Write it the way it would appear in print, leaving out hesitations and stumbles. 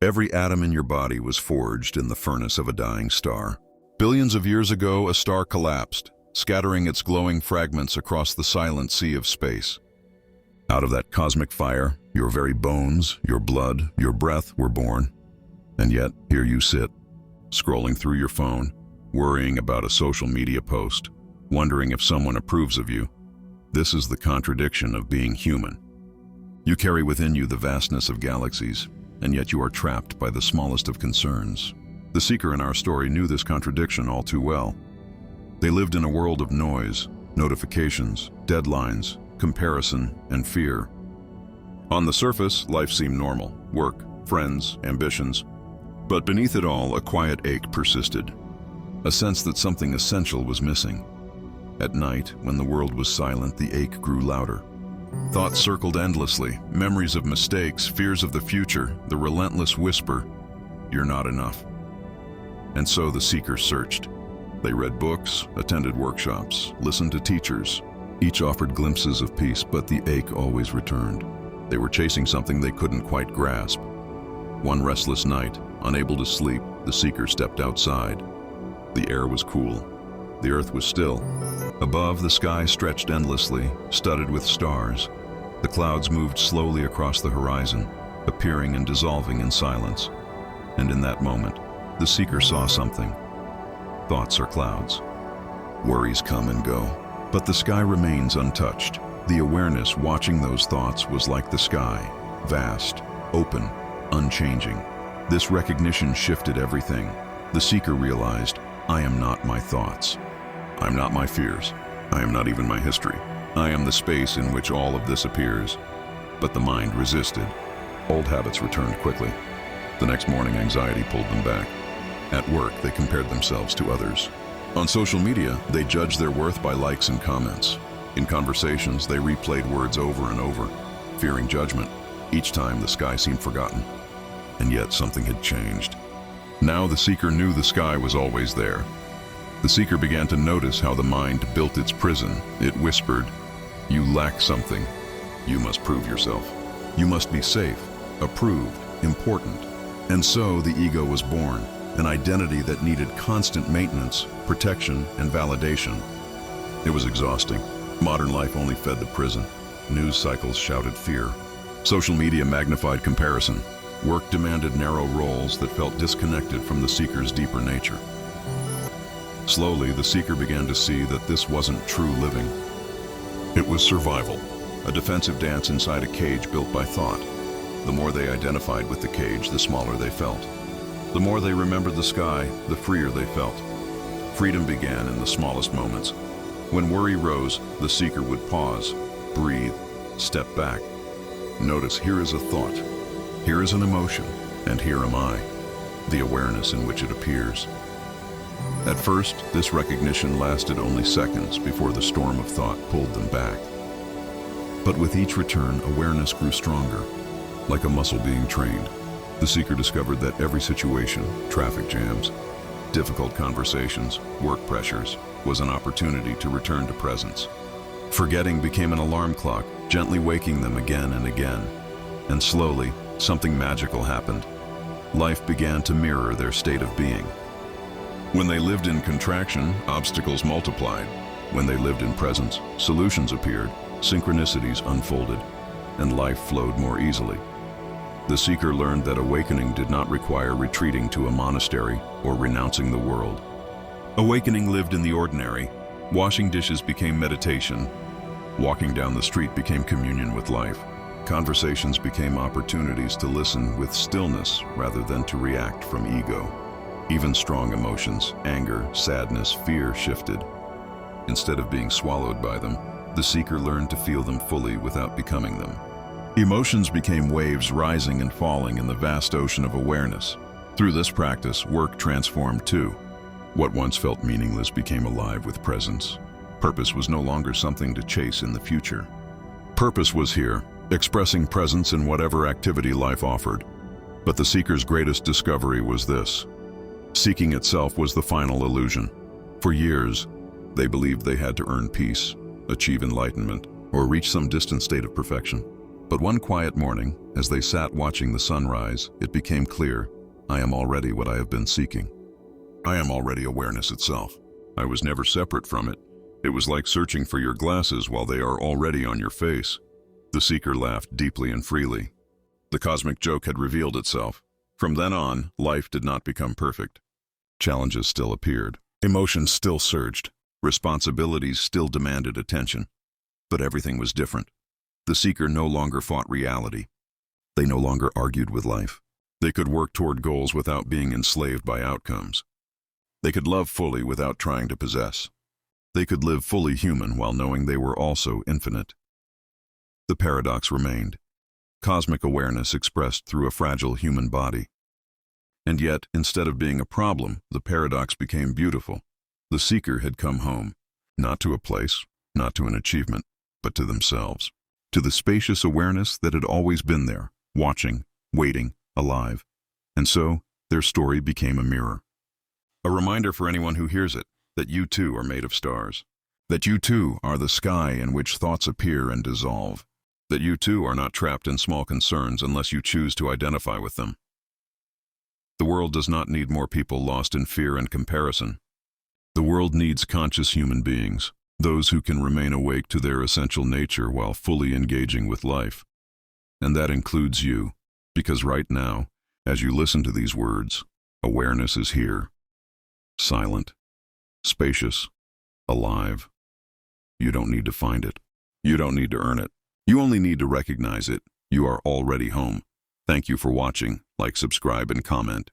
Every atom in your body was forged in the furnace of a dying star. Billions of years ago, a star collapsed, scattering its glowing fragments across the silent sea of space. Out of that cosmic fire, your very bones, your blood, your breath were born. And yet, here you sit, scrolling through your phone, worrying about a social media post, wondering if someone approves of you. This is the contradiction of being human. You carry within you the vastness of galaxies, and yet you are trapped by the smallest of concerns. The seeker in our story knew this contradiction all too well. They lived in a world of noise, notifications, deadlines, comparison, and fear. On the surface, life seemed normal: work, friends, ambitions. But beneath it all, a quiet ache persisted, a sense that something essential was missing. At night, when the world was silent, the ache grew louder. Thoughts circled endlessly, memories of mistakes, fears of the future, the relentless whisper, "You're not enough." And so the seekers searched. They read books, attended workshops, listened to teachers. Each offered glimpses of peace, but the ache always returned. They were chasing something they couldn't quite grasp. One restless night, unable to sleep, the seeker stepped outside. The air was cool. The earth was still. Above, the sky stretched endlessly, studded with stars. The clouds moved slowly across the horizon, appearing and dissolving in silence. And in that moment, the seeker saw something. Thoughts are clouds. Worries come and go, but the sky remains untouched. The awareness watching those thoughts was like the sky, vast, open, unchanging. This recognition shifted everything. The seeker realized, I am not my thoughts. I'm not my fears. I am not even my history. I am the space in which all of this appears. But the mind resisted. Old habits returned quickly. The next morning, anxiety pulled them back. At work, they compared themselves to others. On social media, they judged their worth by likes and comments. In conversations, they replayed words over and over, fearing judgment. Each time, the sky seemed forgotten. And yet, something had changed. Now the seeker knew the sky was always there. The seeker began to notice how the mind built its prison. It whispered, "You lack something. You must prove yourself. You must be safe, approved, important." And so the ego was born, an identity that needed constant maintenance, protection, and validation. It was exhausting. Modern life only fed the prison. News cycles shouted fear. Social media magnified comparison. Work demanded narrow roles that felt disconnected from the seeker's deeper nature. Slowly, the seeker began to see that this wasn't true living. It was survival, a defensive dance inside a cage built by thought. The more they identified with the cage, the smaller they felt. The more they remembered the sky, the freer they felt. Freedom began in the smallest moments. When worry rose, the seeker would pause, breathe, step back. Notice, here is a thought, here is an emotion, and here am I, the awareness in which it appears. At first, this recognition lasted only seconds before the storm of thought pulled them back. But with each return, awareness grew stronger, like a muscle being trained. The seeker discovered that every situation, traffic jams, difficult conversations, work pressures, was an opportunity to return to presence. Forgetting became an alarm clock, gently waking them again and again. And slowly, something magical happened. Life began to mirror their state of being. When they lived in contraction, obstacles multiplied. When they lived in presence, solutions appeared, synchronicities unfolded, and life flowed more easily. The seeker learned that awakening did not require retreating to a monastery or renouncing the world. Awakening lived in the ordinary. Washing dishes became meditation. Walking down the street became communion with life. Conversations became opportunities to listen with stillness rather than to react from ego. Even strong emotions, anger, sadness, fear shifted. Instead of being swallowed by them, the seeker learned to feel them fully without becoming them. Emotions became waves rising and falling in the vast ocean of awareness. Through this practice, work transformed too. What once felt meaningless became alive with presence. Purpose was no longer something to chase in the future. Purpose was here, expressing presence in whatever activity life offered. But the seeker's greatest discovery was this: seeking itself was the final illusion. For years, they believed they had to earn peace, achieve enlightenment, or reach some distant state of perfection. But one quiet morning, as they sat watching the sunrise, it became clear, I am already what I have been seeking. I am already awareness itself. I was never separate from it. It was like searching for your glasses while they are already on your face. The seeker laughed deeply and freely. The cosmic joke had revealed itself. From then on, life did not become perfect. Challenges still appeared. Emotions still surged. Responsibilities still demanded attention. But everything was different. The seeker no longer fought reality. They no longer argued with life. They could work toward goals without being enslaved by outcomes. They could love fully without trying to possess. They could live fully human while knowing they were also infinite. The paradox remained. Cosmic awareness expressed through a fragile human body. And yet, instead of being a problem, the paradox became beautiful. The seeker had come home, not to a place, not to an achievement, but to themselves, to the spacious awareness that had always been there, watching, waiting, alive. And so, their story became a mirror. A reminder for anyone who hears it, that you too are made of stars. That you too are the sky in which thoughts appear and dissolve. That you too are not trapped in small concerns unless you choose to identify with them. The world does not need more people lost in fear and comparison. The world needs conscious human beings, those who can remain awake to their essential nature while fully engaging with life. And that includes you, because right now, as you listen to these words, awareness is here. Silent, spacious, alive. You don't need to find it. You don't need to earn it. You only need to recognize it. You are already home. Thank you for watching. Like, subscribe, and comment.